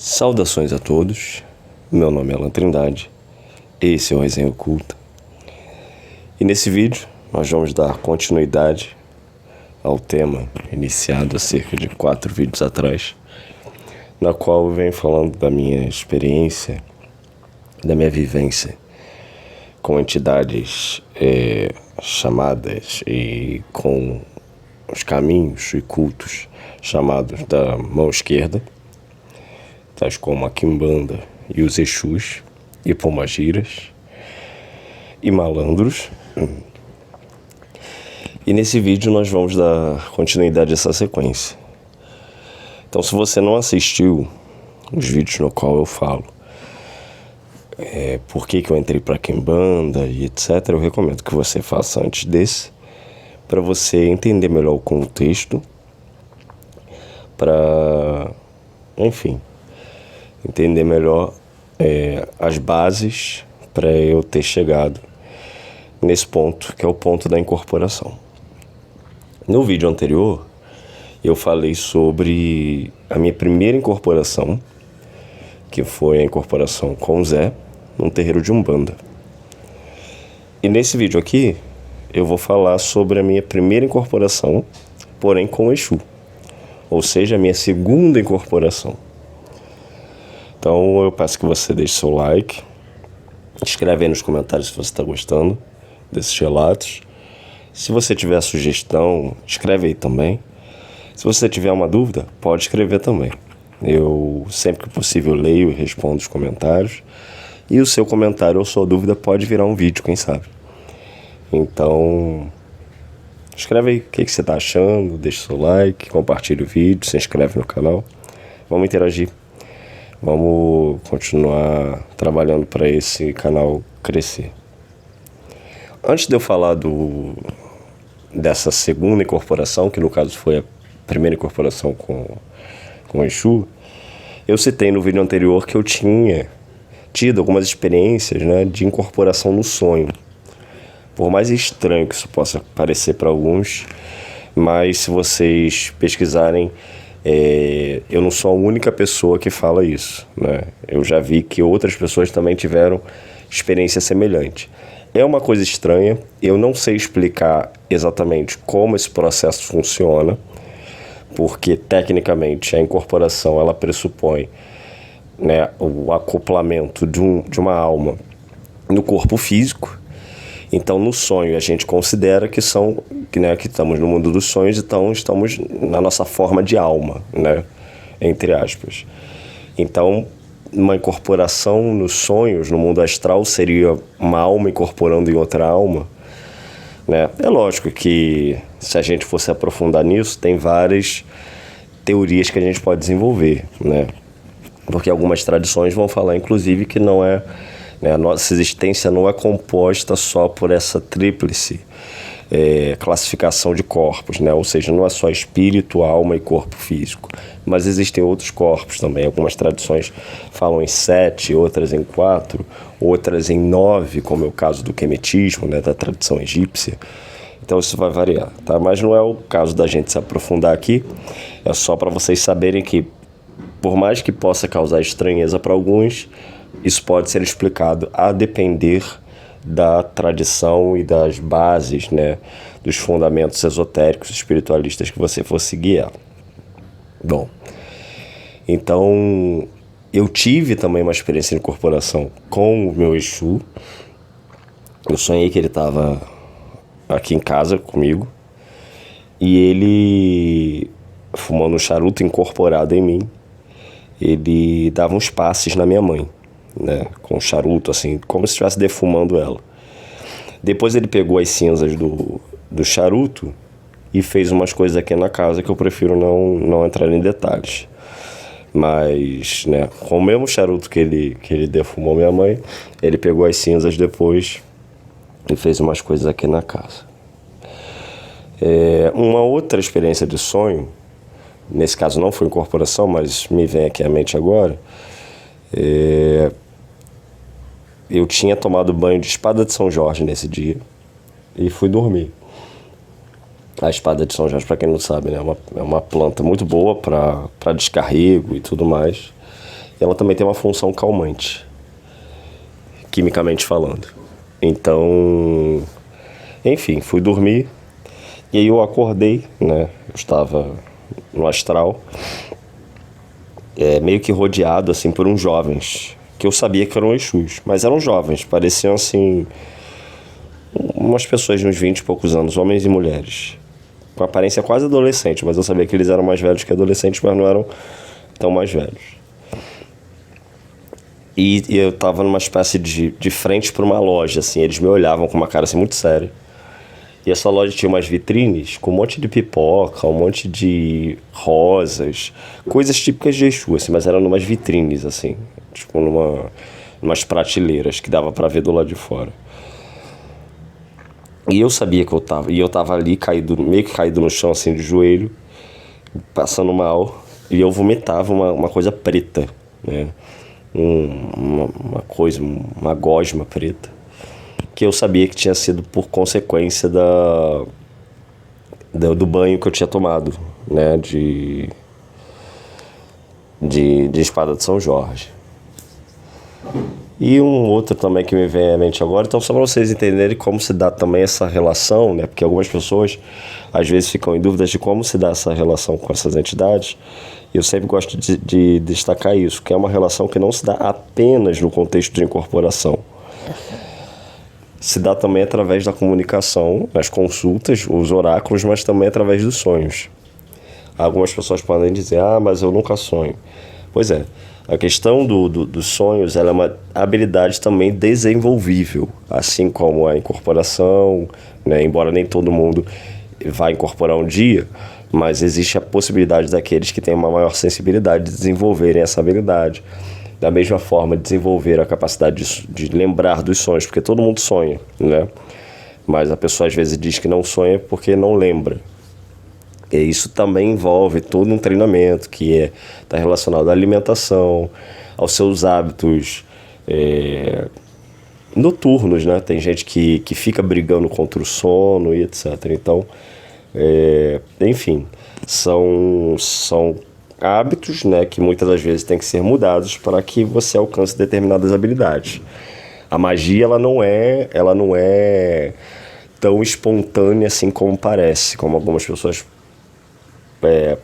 Saudações a todos, meu nome é Alan Trindade, esse é o Resenha Oculta. E nesse vídeo nós vamos dar continuidade ao tema iniciado há cerca de 4 vídeos atrás, na qual eu venho falando da minha experiência, da minha vivência com entidades chamadas e com os caminhos e cultos chamados da mão esquerda, tais como a Quimbanda e os Exus e Pombagiras e malandros. E nesse vídeo nós vamos dar continuidade a essa sequência. Então, se você não assistiu os vídeos no qual eu falo por que eu entrei para Quimbanda e etc., eu recomendo que você faça antes desse, para você entender melhor o contexto, para, enfim, entender melhor as bases para eu ter chegado nesse ponto, que é o ponto da incorporação. No vídeo anterior, eu falei sobre a minha primeira incorporação, que foi a incorporação com o Zé, num terreiro de Umbanda. E nesse vídeo aqui, eu vou falar sobre a minha primeira incorporação, porém com o Exu, ou seja, a minha segunda incorporação. Então eu peço que você deixe seu like, escreve aí nos comentários se você está gostando desses relatos. Se você tiver sugestão, escreve aí também. Se você tiver uma dúvida, pode escrever também. Eu, sempre que possível, leio e respondo os comentários. E o seu comentário ou sua dúvida pode virar um vídeo, quem sabe. Então, escreve aí o que você está achando, deixa seu like, compartilha o vídeo, se inscreve no canal. Vamos interagir. Vamos continuar trabalhando para esse canal crescer. Antes de eu falar dessa segunda incorporação, que no caso foi a primeira incorporação com o Exu, eu citei no vídeo anterior que eu tinha tido algumas experiências, né, de incorporação no sonho. Por mais estranho que isso possa parecer para alguns, mas se vocês pesquisarem, eu não sou a única pessoa que fala isso, né? Eu já vi que outras pessoas também tiveram experiência semelhante. É uma coisa estranha, eu não sei explicar exatamente como esse processo funciona, porque tecnicamente a incorporação ela pressupõe, né, o acoplamento de uma alma no corpo físico. Então, no sonho, a gente considera que estamos no mundo dos sonhos, então estamos na nossa forma de alma, né? Entre aspas. Então, uma incorporação nos sonhos, no mundo astral, seria uma alma incorporando em outra alma, né? É lógico que, se a gente fosse aprofundar nisso, tem várias teorias que a gente pode desenvolver, né? Porque algumas tradições vão falar, inclusive, que não é... A nossa existência não é composta só por essa tríplice classificação de corpos, né? Ou seja, não é só espírito, alma e corpo físico, mas existem outros corpos também. Algumas tradições falam em 7, outras em 4, outras em 9, como é o caso do quemetismo, né? Da tradição egípcia. Então isso vai variar, tá? Mas não é o caso da gente se aprofundar aqui, é só para vocês saberem que, por mais que possa causar estranheza para alguns, isso pode ser explicado a depender da tradição e das bases, né, dos fundamentos esotéricos espiritualistas que você for seguir. Bom, então eu tive também uma experiência de incorporação com o meu Exu. Eu sonhei que ele estava aqui em casa comigo e ele, fumando um charuto incorporado em mim, ele dava uns passes na minha mãe, né, com um charuto, assim, como se estivesse defumando ela. Depois ele pegou as cinzas do charuto e fez umas coisas aqui na casa que eu prefiro não entrar em detalhes. Mas, né, com o mesmo charuto que ele defumou minha mãe, ele pegou as cinzas depois e fez umas coisas aqui na casa. Uma outra experiência de sonho, nesse caso não foi incorporação, mas me vem aqui à mente agora, eu tinha tomado banho de espada de São Jorge nesse dia e fui dormir. A espada de São Jorge, para quem não sabe, né, é uma planta muito boa para descarrego e tudo mais. e ela também tem uma função calmante, quimicamente falando. Então, enfim, fui dormir e aí eu acordei, né? Eu estava no astral, meio que rodeado assim por uns jovens, que eu sabia que eram Exus, mas eram jovens, pareciam assim umas pessoas de uns 20 e poucos anos, homens e mulheres, com aparência quase adolescente, mas eu sabia que eles eram mais velhos que adolescentes, mas não eram tão mais velhos. E eu tava numa espécie de frente para uma loja, assim, eles me olhavam com uma cara assim muito séria. E essa loja tinha umas vitrines com um monte de pipoca, um monte de rosas, coisas típicas de Exu, assim, mas eram numas vitrines, assim, tipo numas prateleiras que dava para ver do lado de fora. E eu sabia que eu tava ali caído, meio que caído no chão, assim, de joelho, passando mal, e eu vomitava uma coisa preta, né? Uma coisa, uma gosma preta, que eu sabia que tinha sido por consequência do banho que eu tinha tomado, né, de Espada de São Jorge. E um outro também que me vem à mente agora, então só para vocês entenderem como se dá também essa relação, né, porque algumas pessoas às vezes ficam em dúvidas de como se dá essa relação com essas entidades. E eu sempre gosto de destacar isso, que é uma relação que não se dá apenas no contexto de incorporação. Se dá também através da comunicação, nas consultas, os oráculos, mas também através dos sonhos. Algumas pessoas podem dizer, mas eu nunca sonho. Pois é, a questão dos sonhos, ela é uma habilidade também desenvolvível, assim como a incorporação, né? Embora nem todo mundo vá incorporar um dia, mas existe a possibilidade daqueles que têm uma maior sensibilidade de desenvolverem essa habilidade. Da mesma forma, desenvolver a capacidade de lembrar dos sonhos, porque todo mundo sonha, né? Mas a pessoa às vezes diz que não sonha porque não lembra. E isso também envolve todo um treinamento que está relacionado à alimentação, aos seus hábitos noturnos, né? Tem gente que fica brigando contra o sono e etc. Então, enfim, são hábitos, né, que muitas das vezes têm que ser mudados para que você alcance determinadas habilidades. A magia, ela não é tão espontânea assim como parece, como algumas pessoas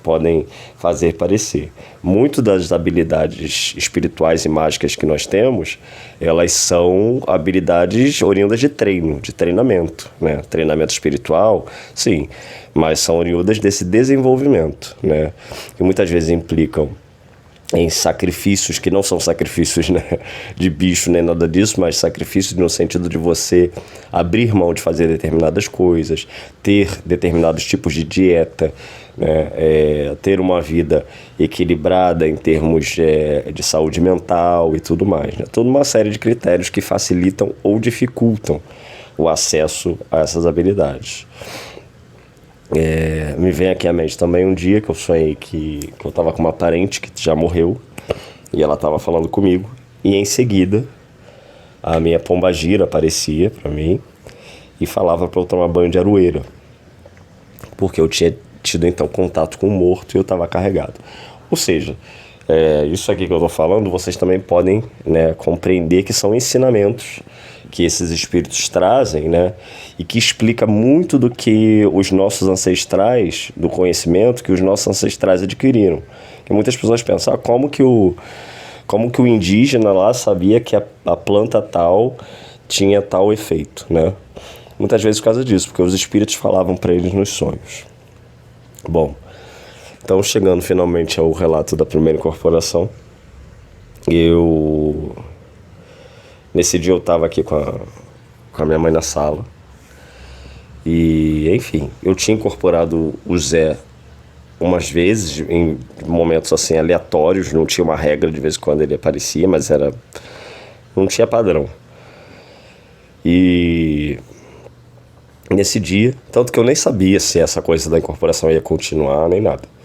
podem fazer parecer. Muito das habilidades espirituais e mágicas que nós temos, elas são habilidades oriundas de treinamento, né? Treinamento espiritual, sim, mas são oriundas desse desenvolvimento, né? Que muitas vezes implicam em sacrifícios que não são sacrifícios, né, de bicho nem nada disso, mas sacrifícios no sentido de você abrir mão de fazer determinadas coisas, ter determinados tipos de dieta, né, ter uma vida equilibrada em termos de saúde mental e tudo mais, né? Toda uma série de critérios que facilitam ou dificultam o acesso a essas habilidades. Me vem aqui à mente também um dia que eu sonhei que eu estava com uma parente que já morreu e ela estava falando comigo, e em seguida a minha pombagira aparecia para mim e falava para eu tomar banho de aroeira, porque eu tinha tido então contato com o morto e eu estava carregado. Ou seja, isso aqui que eu estou falando, vocês também podem, né, compreender que são ensinamentos que esses espíritos trazem, né, e que explica muito do que os nossos ancestrais, do conhecimento que os nossos ancestrais adquiriram. Porque muitas pessoas pensam, como que o indígena lá sabia que a planta tal tinha tal efeito, né? Muitas vezes por causa disso, porque os espíritos falavam para eles nos sonhos. Bom, então chegando finalmente ao relato da primeira incorporação, nesse dia eu estava aqui com a minha mãe na sala e, enfim, eu tinha incorporado o Zé umas vezes, em momentos assim aleatórios, não tinha uma regra, de vez em quando ele aparecia, mas não tinha padrão. E nesse dia, tanto que eu nem sabia se essa coisa da incorporação ia continuar, nem nada.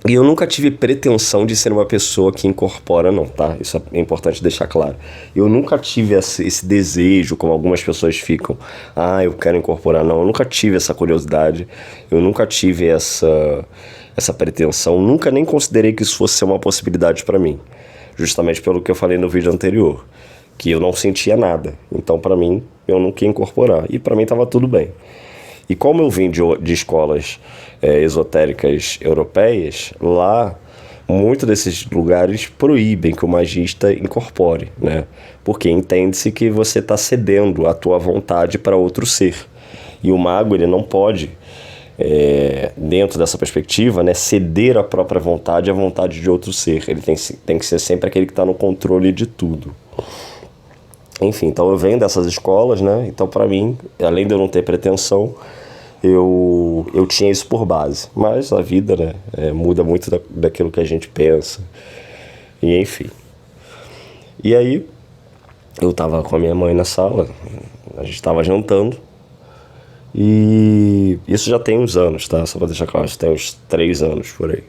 E eu nunca tive pretensão de ser uma pessoa que incorpora, não, tá? Isso é importante deixar claro. Eu nunca tive esse desejo, como algumas pessoas ficam. Eu quero incorporar. Não, eu nunca tive essa curiosidade. Eu nunca tive essa pretensão, nunca nem considerei que isso fosse ser uma possibilidade para mim. Justamente pelo que eu falei no vídeo anterior, que eu não sentia nada. Então, para mim, eu não queria incorporar. E para mim estava tudo bem. E como eu vim de escolas esotéricas europeias, lá, muitos desses lugares proíbem que o magista incorpore, né? Porque entende-se que você está cedendo a tua vontade para outro ser. E o mago, ele não pode, dentro dessa perspectiva, né, ceder a própria vontade à vontade de outro ser. Ele tem que ser sempre aquele que está no controle de tudo. Enfim, então eu venho dessas escolas, né? Então, para mim, além de eu não ter pretensão, eu tinha isso por base. Mas a vida, né, muda muito daquilo que a gente pensa. E enfim. E aí, eu tava com a minha mãe na sala, a gente tava jantando. E isso já tem uns anos, tá? Só pra deixar claro, isso tem uns 3 anos por aí.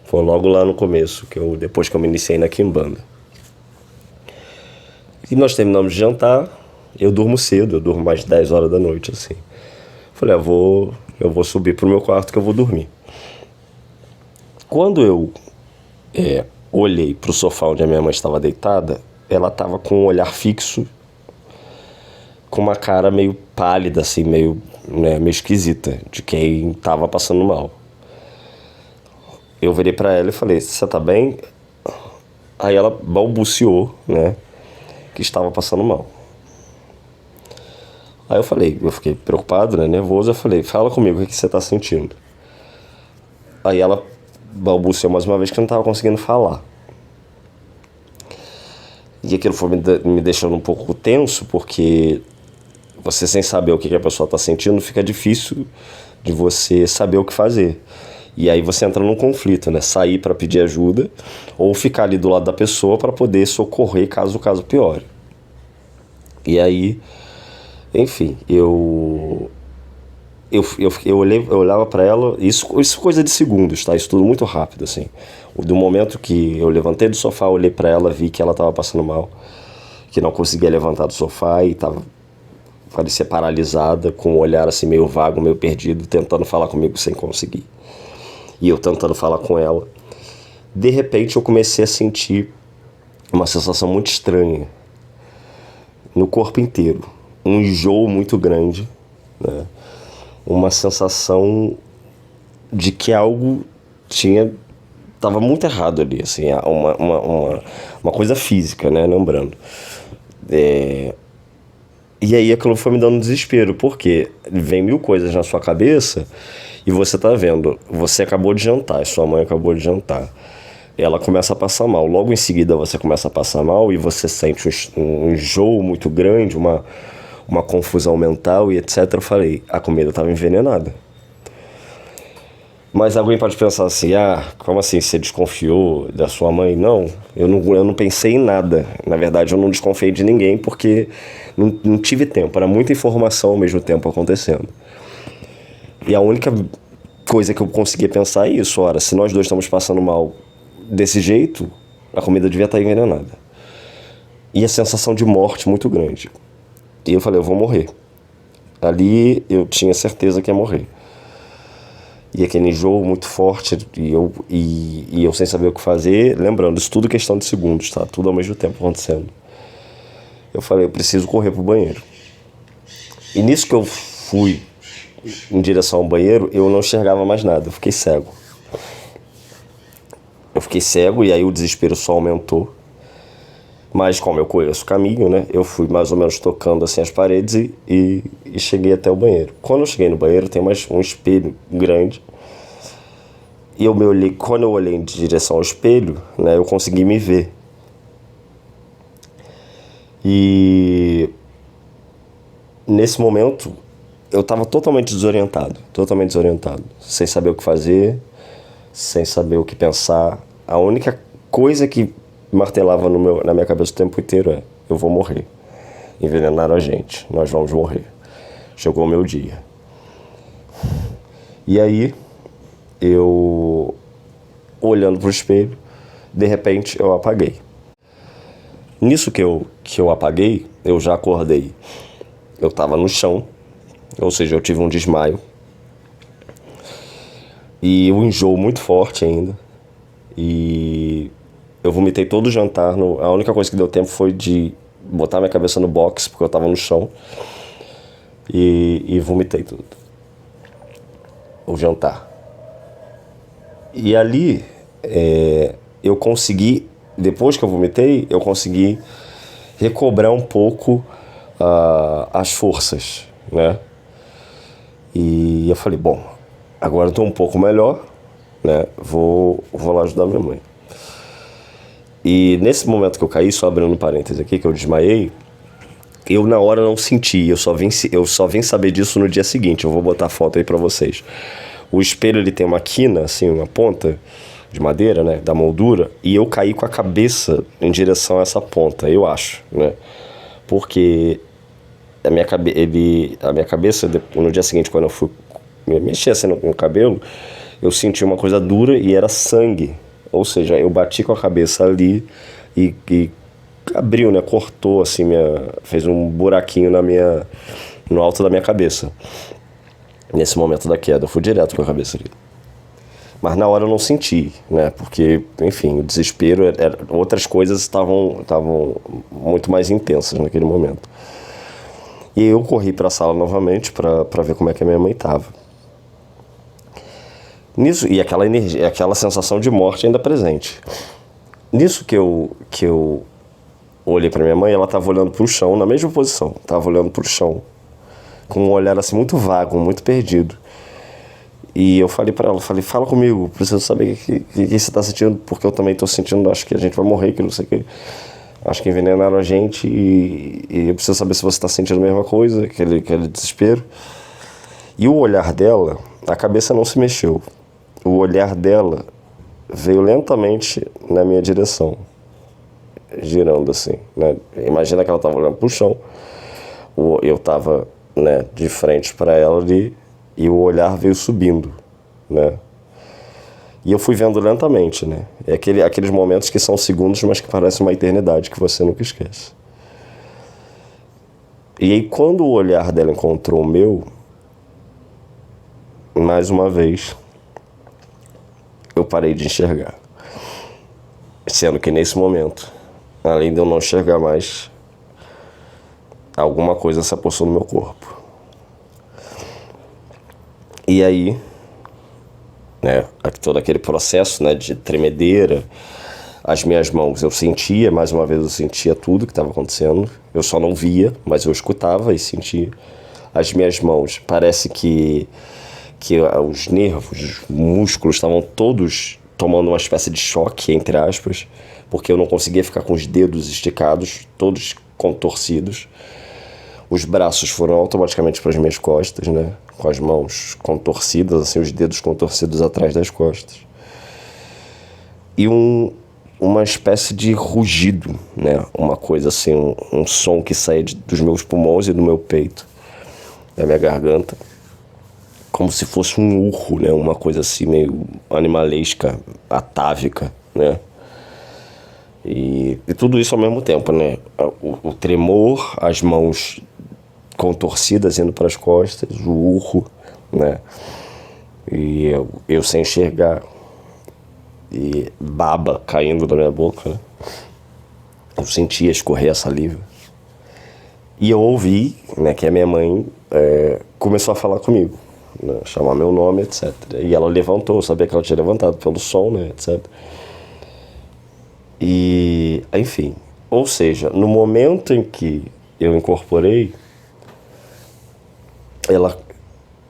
Foi logo lá no começo, depois que eu me iniciei na Quimbanda. E nós terminamos de jantar, eu durmo cedo, eu durmo mais de 10 horas da noite, assim. Falei, eu vou subir pro meu quarto que eu vou dormir. Quando eu olhei pro sofá onde a minha mãe estava deitada, ela estava com um olhar fixo, com uma cara meio pálida, assim, meio esquisita, de quem estava passando mal. Eu virei pra ela e falei, você tá bem? Aí ela balbuciou, né, que estava passando mal. Aí eu fiquei preocupado, né, nervoso, eu falei, fala comigo, o que você tá sentindo? Aí ela balbuciou mais uma vez que eu não estava conseguindo falar. E aquilo foi me deixando um pouco tenso, porque você sem saber o que a pessoa está sentindo, fica difícil de você saber o que fazer. E aí você entra num conflito, né? Sair para pedir ajuda ou ficar ali do lado da pessoa para poder socorrer caso o caso piore. E aí, enfim, eu olhava para ela, isso coisa de segundos, tá? Isso tudo muito rápido, assim. Do momento que eu levantei do sofá, olhei para ela, vi que ela estava passando mal, que não conseguia levantar do sofá e parecia paralisada, com um olhar assim meio vago, meio perdido, tentando falar comigo sem conseguir. E eu tentando falar com ela. De repente eu comecei a sentir uma sensação muito estranha no corpo inteiro. Um enjoo muito grande, né? Uma sensação de que algo estava muito errado ali, assim, uma coisa física, né, lembrando. E aí aquilo foi me dando desespero, porque vem 1000 coisas na sua cabeça e você tá vendo, você acabou de jantar, sua mãe acabou de jantar. Ela começa a passar mal, logo em seguida você começa a passar mal e você sente um enjoo muito grande, uma confusão mental e etc. Eu falei, a comida estava envenenada. Mas alguém pode pensar assim, como assim, você desconfiou da sua mãe? Não, eu não pensei em nada. Na verdade, eu não desconfiei de ninguém porque não tive tempo, era muita informação ao mesmo tempo acontecendo. E a única coisa que eu conseguia pensar é isso, ora, se nós dois estamos passando mal desse jeito, a comida devia estar envenenada. E a sensação de morte muito grande. E eu falei, eu vou morrer. Ali eu tinha certeza que ia morrer. E aquele enjoo muito forte, e eu sem saber o que fazer, lembrando, isso tudo questão de segundos, tá? Tudo ao mesmo tempo acontecendo. Eu falei, eu preciso correr pro banheiro. E nisso que eu fui em direção ao banheiro, eu não enxergava mais nada, eu fiquei cego. E aí o desespero só aumentou. Mas como eu conheço o caminho, né, eu fui mais ou menos tocando assim as paredes e cheguei até o banheiro. Quando eu cheguei no banheiro, tem um espelho grande. E quando eu olhei em direção ao espelho, né, eu consegui me ver. E nesse momento, eu estava totalmente desorientado, sem saber o que fazer, sem saber o que pensar. A única coisa que martelava na minha cabeça o tempo inteiro eu vou morrer. Envenenaram a gente, nós vamos morrer. Chegou o meu dia. E aí, eu, olhando pro espelho, de repente eu apaguei. Nisso que eu apaguei, eu já acordei. Eu estava no chão, ou seja, eu tive um desmaio. E o enjoo muito forte ainda. E eu vomitei todo o jantar. A única coisa que deu tempo foi de botar minha cabeça no box, porque eu tava no chão. E vomitei tudo. O jantar. E ali, eu consegui, depois que eu vomitei, eu consegui recobrar um pouco as forças, né? E eu falei, bom, agora eu tô um pouco melhor, né? Vou lá ajudar minha mãe. E nesse momento que eu caí, só abrindo um parênteses aqui, que eu desmaiei, eu na hora não senti, eu só vim saber disso no dia seguinte. Eu vou botar a foto aí pra vocês. O espelho, ele tem uma quina, assim, uma ponta de madeira, né, da moldura, e eu caí com a cabeça em direção a essa ponta, eu acho, né? Porque a minha cabeça, no dia seguinte, quando eu fui mexer assim no cabelo, eu senti uma coisa dura e era sangue. Ou seja, eu bati com a cabeça ali e abriu, né? Cortou assim, fez um buraquinho no alto da minha cabeça. Nesse momento da queda, eu fui direto com a cabeça ali. Mas na hora eu não senti, né? Porque, enfim, o desespero, outras coisas estavam muito mais intensas naquele momento. E eu corri para a sala novamente para ver como é que a minha mãe estava. Nisso, e aquela energia, aquela sensação de morte ainda presente. Nisso que eu olhei para minha mãe, ela estava olhando para o chão, na mesma posição, estava olhando para o chão, com um olhar assim muito vago, muito perdido. E eu falei para ela, fala comigo, preciso saber o que você está sentindo, porque eu também estou sentindo, acho que a gente vai morrer, que não sei o que. Acho que envenenaram a gente e eu preciso saber se você está sentindo a mesma coisa, aquele desespero. E o olhar dela, a cabeça não se mexeu. O olhar dela veio lentamente na minha direção, girando assim, né? Imagina que ela estava olhando para o chão, eu estava, né, de frente para ela ali, e o olhar veio subindo, né? E eu fui vendo lentamente, né? É aqueles momentos que são segundos, mas que parecem uma eternidade, que você nunca esquece. E aí, quando o olhar dela encontrou o meu, mais uma vez, eu parei de enxergar. Sendo que nesse momento, além de eu não enxergar mais, alguma coisa se apossou no meu corpo. E aí, né, todo aquele processo, né, de tremedeira, as minhas mãos eu sentia, mais uma vez eu sentia tudo que estava acontecendo, eu só não via, mas eu escutava e sentia. As minhas mãos, parece que os nervos, os músculos estavam todos tomando uma espécie de choque, entre aspas, porque eu não conseguia ficar com os dedos esticados, todos contorcidos. Os braços foram automaticamente para as minhas costas, né? Com as mãos contorcidas, assim, os dedos contorcidos atrás das costas. E uma espécie de rugido, né? Uma coisa assim, um som que saía dos meus pulmões e do meu peito, da minha garganta, como se fosse um urro, né? Uma coisa assim meio animalesca, atávica, né? E tudo isso ao mesmo tempo, né? O tremor, as mãos contorcidas indo para as costas, o urro, né? E eu sem enxergar, e baba caindo da minha boca, né? Eu sentia escorrer a saliva. E eu ouvi, né, que a minha mãe começou a falar comigo, né, chamar meu nome, etc. E ela levantou, eu sabia que ela tinha levantado pelo som, né, etc. E, enfim, ou seja, no momento em que eu incorporei,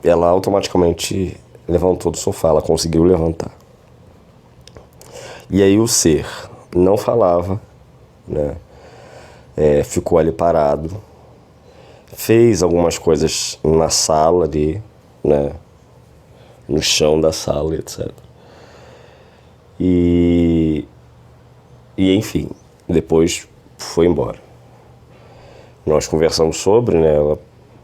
ela automaticamente levantou do sofá, ela conseguiu levantar. E aí o ser não falava, né? Ficou ali parado, fez algumas coisas na sala ali, né? No chão da sala, etc. E enfim, depois foi embora. Nós conversamos sobre, né? Ela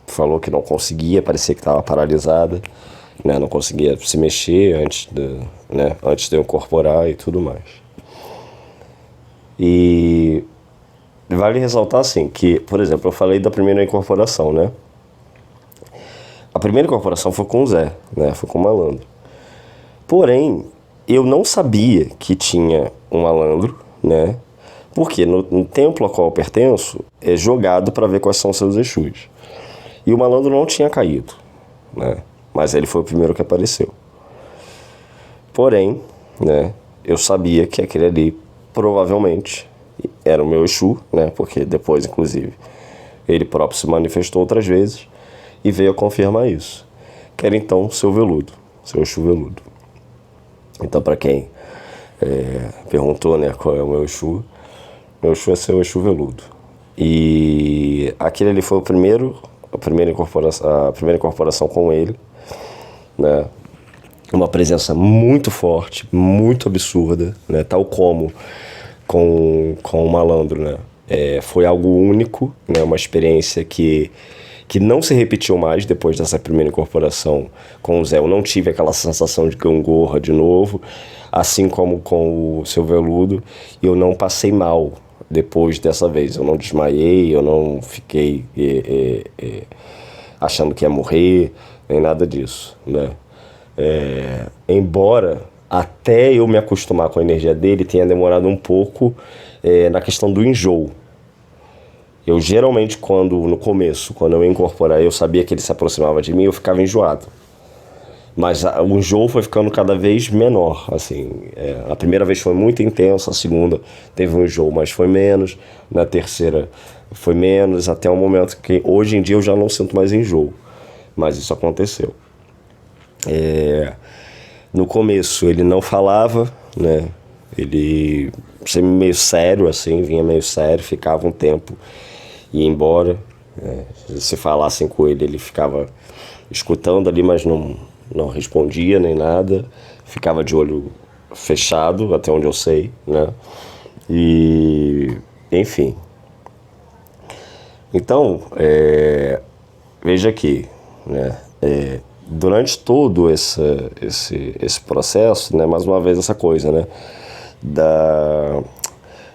falou que não conseguia, parecia que estava paralisada, né? Não conseguia se mexer antes de eu incorporar e tudo mais. E vale ressaltar assim que, por exemplo, eu falei da primeira incorporação, né? A primeira incorporação foi com o Zé, né? Foi com o Malandro. Porém, eu não sabia que tinha um malandro, né? Porque no templo ao qual eu pertenço é jogado para ver quais são os seus Exus. E o malandro não tinha caído, né? Mas ele foi o primeiro que apareceu. Porém, né, eu sabia que aquele ali provavelmente era o meu Exu, né? Porque depois, inclusive, ele próprio se manifestou outras vezes e veio a confirmar isso. Que era então o seu Veludo, seu Exu Veludo. Então, para quem perguntou, né, qual é o meu Exu é seu Exu Veludo. E aquele ali foi a primeira incorporação com ele, né? Uma presença muito forte, muito absurda, né? Tal como com o malandro, né? Foi algo único, né? Uma experiência que não se repetiu mais depois dessa primeira incorporação com o Zé. Eu não tive aquela sensação de gangorra de novo, assim como com o seu Veludo, e eu não passei mal depois dessa vez. Eu não desmaiei, eu não fiquei achando que ia morrer, nem nada disso, né? Embora até eu me acostumar com a energia dele tenha demorado um pouco na questão do enjoo. Eu geralmente, no começo, quando eu ia incorporar, eu sabia que ele se aproximava de mim, eu ficava enjoado. Mas o enjoo foi ficando cada vez menor, assim. A primeira vez foi muito intenso, a segunda teve um enjoo, mas foi menos. Na terceira foi menos, até o momento que hoje em dia eu já não sinto mais enjoo. Mas isso aconteceu. No começo ele não falava, né? Ele sempre meio sério, assim, vinha meio sério, ficava um tempo e ia embora. Se falassem com ele, ele ficava escutando ali, mas não respondia nem nada. Ficava de olho fechado, até onde eu sei, né? E, enfim. Então, veja aqui, né? Durante todo esse processo, né? Mais uma vez essa coisa, né?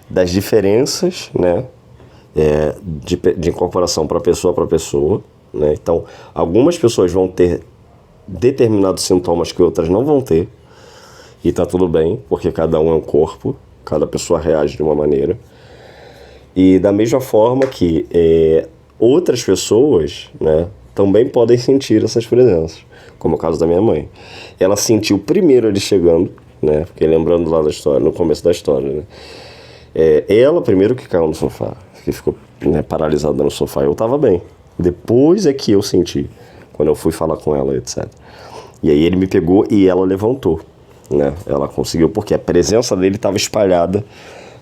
Das diferenças, né? De incorporação para pessoa, né? Então, algumas pessoas vão ter determinados sintomas que outras não vão ter, e tá tudo bem, porque cada um é um corpo, cada pessoa reage de uma maneira. E da mesma forma que outras pessoas, né, também podem sentir essas presenças, como o caso da minha mãe. Ela sentiu primeiro ele chegando, né, porque lembrando lá da história, no começo da história, né, ela primeiro que caiu no sofá, que ficou, né, paralisada no sofá. Eu tava bem. Depois é que eu senti, quando eu fui falar com ela, etc. E aí ele me pegou e ela levantou, né? Ela conseguiu, porque a presença dele estava espalhada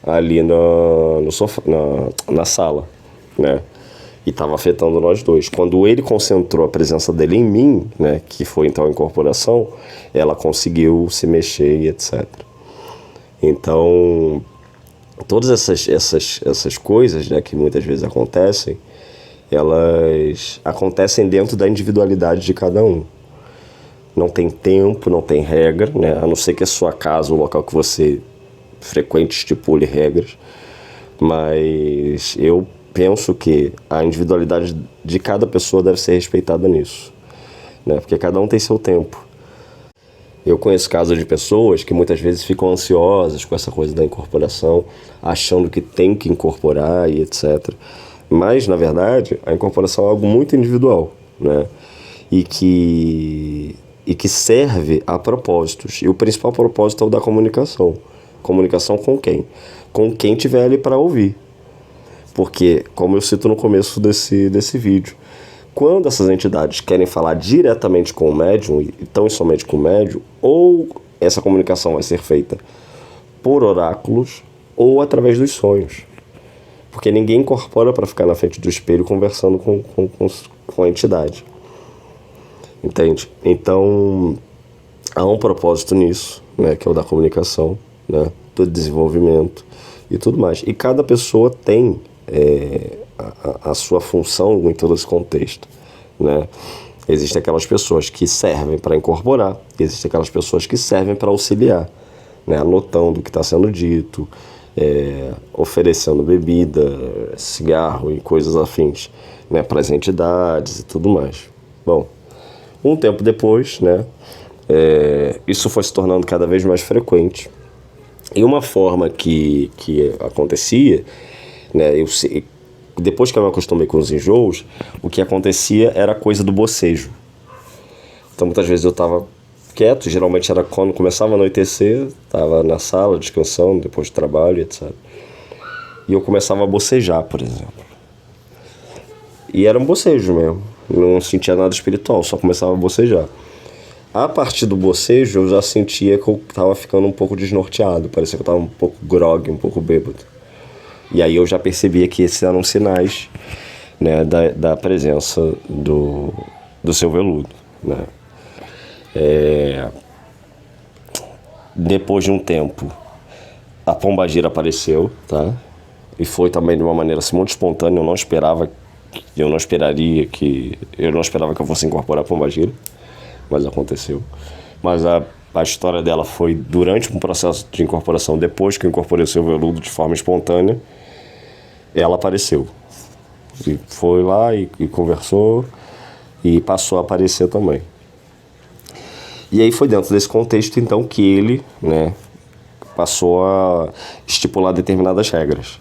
ali no sofá, na sala, né? E estava afetando nós dois. Quando ele concentrou a presença dele em mim, né, que foi então a incorporação, ela conseguiu se mexer e etc. Então, todas essas coisas, né, que muitas vezes acontecem, elas acontecem dentro da individualidade de cada um. Não tem tempo, não tem regra, né? A não ser que a sua casa, o local que você frequente, estipule regras. Mas eu penso que a individualidade de cada pessoa deve ser respeitada nisso, né? Porque cada um tem seu tempo. Eu conheço casos de pessoas que muitas vezes ficam ansiosas com essa coisa da incorporação, achando que tem que incorporar e etc. Mas, na verdade, a incorporação é algo muito individual, né? E que serve a propósitos. E o principal propósito é o da comunicação. Comunicação com quem? Com quem estiver ali para ouvir. Porque, como eu cito no começo desse vídeo, quando essas entidades querem falar diretamente com o médium, e tão somente com o médium, ou essa comunicação vai ser feita por oráculos ou através dos sonhos. Porque ninguém incorpora para ficar na frente do espelho conversando com a entidade. Entende? Então, há um propósito nisso, né, que é o da comunicação, né, do desenvolvimento e tudo mais. E cada pessoa tem a sua função em todo esse contexto, né? Existem aquelas pessoas que servem para incorporar, existem aquelas pessoas que servem para auxiliar, né, anotando o que está sendo dito, oferecendo bebida, cigarro e coisas afins, né, para as entidades e tudo mais. Bom, um tempo depois, né, isso foi se tornando cada vez mais frequente. E uma forma que acontecia, né, depois que eu me acostumei com os enjoos, o que acontecia era a coisa do bocejo. Então muitas vezes eu estava quieto, geralmente era quando começava a anoitecer, estava na sala descansando depois do trabalho, etc. E eu começava a bocejar, por exemplo. E era um bocejo mesmo, não sentia nada espiritual, só começava a bocejar. A partir do bocejo eu já sentia que eu estava ficando um pouco desnorteado, parecia que eu estava um pouco grogue, um pouco bêbado. E aí eu já percebia que esses eram sinais, né, da presença do seu veludo, né. Depois de um tempo, a pombagira apareceu, tá? E foi também de uma maneira assim, muito espontânea. Eu não esperava que eu fosse incorporar a pombagira, mas aconteceu. Mas a história dela foi durante um processo de incorporação, depois que eu incorporei o seu veludo de forma espontânea, ela apareceu. E foi lá e conversou e passou a aparecer também. E aí foi dentro desse contexto, então, que ele, né, passou a estipular determinadas regras.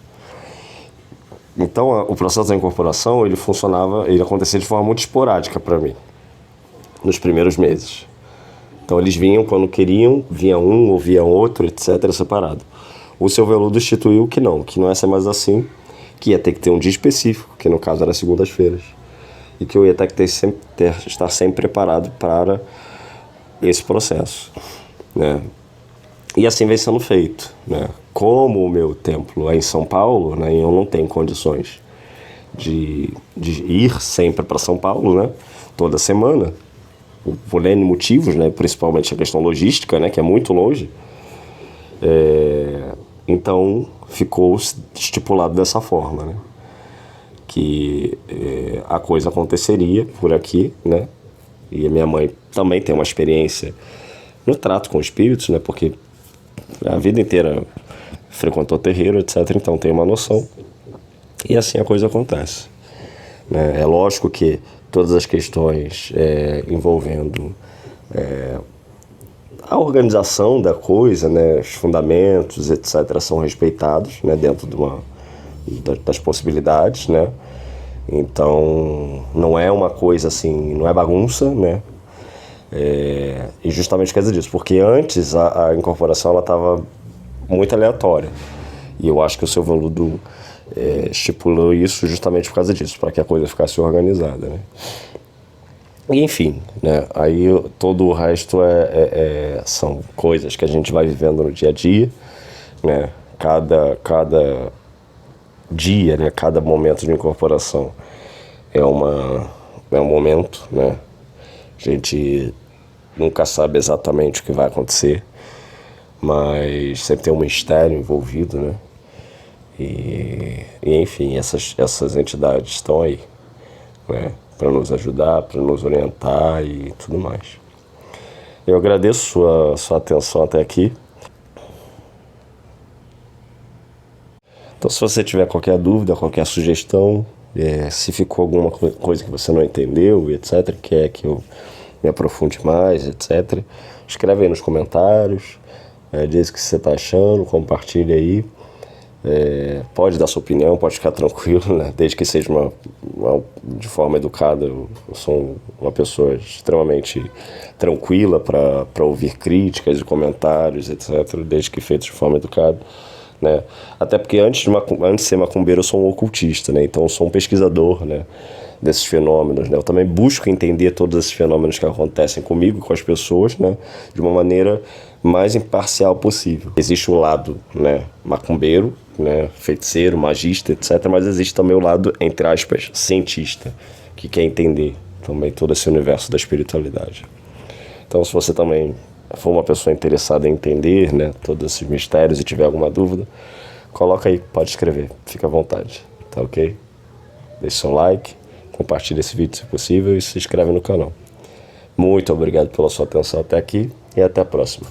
Então, o processo da incorporação, ele acontecia de forma muito esporádica para mim, nos primeiros meses. Então, eles vinham quando queriam, vinha um ou via outro, etc., separado. O seu veludo instituiu que não ia ser mais assim, que ia ter que ter um dia específico, que no caso era segundas-feiras, e que eu ia ter que estar sempre preparado para esse processo, né? E assim vem sendo feito, né? Como o meu templo é em São Paulo, né, eu não tenho condições de ir sempre para São Paulo, né, toda semana, por N motivos, né, principalmente a questão logística, né, que é muito longe. Então ficou estipulado dessa forma, né, que a coisa aconteceria por aqui, né. E a minha mãe também tem uma experiência no trato com espíritos, né? Porque a vida inteira frequentou terreiro, etc. Então tem uma noção. E assim a coisa acontece, né? É lógico que todas as questões envolvendo a organização da coisa, né? Os fundamentos, etc. são respeitados, né? Dentro das possibilidades, né? Então, não é uma coisa assim, não é bagunça, né? E justamente por causa disso, porque antes a incorporação ela estava muito aleatória. E eu acho que o seu veludo estipulou isso justamente por causa disso, para que a coisa ficasse organizada, né? E enfim, né? Aí todo o resto são coisas que a gente vai vivendo no dia a dia, né? Cada dia, né, cada momento de incorporação é um momento, né? A gente nunca sabe exatamente o que vai acontecer, mas sempre tem um mistério envolvido, né? E enfim, essas entidades estão aí, né? Para nos ajudar, para nos orientar e tudo mais. Eu agradeço sua atenção até aqui. Então, se você tiver qualquer dúvida, qualquer sugestão, se ficou alguma coisa que você não entendeu, etc., quer que eu me aprofunde mais, etc., escreve aí nos comentários, diz o que você está achando, compartilha aí. Pode dar sua opinião, pode ficar tranquilo, né? Desde que seja de forma educada. Eu sou uma pessoa extremamente tranquila para ouvir críticas e comentários, etc., desde que feito de forma educada. Né? Até porque antes de ser macumbeiro eu sou um ocultista, né? Então eu sou um pesquisador, né, desses fenômenos, né? Eu também busco entender todos esses fenômenos que acontecem comigo e com as pessoas, né, de uma maneira mais imparcial possível. Existe o lado, né, macumbeiro, né, feiticeiro, magista, etc., mas existe também o lado, entre aspas, cientista, que quer entender também todo esse universo da espiritualidade. Então, se você também for uma pessoa interessada em entender, né, todos esses mistérios e tiver alguma dúvida, coloca aí, pode escrever, fica à vontade, tá ok? Deixe seu like, compartilhe esse vídeo se possível e se inscreve no canal. Muito obrigado pela sua atenção até aqui e até a próxima.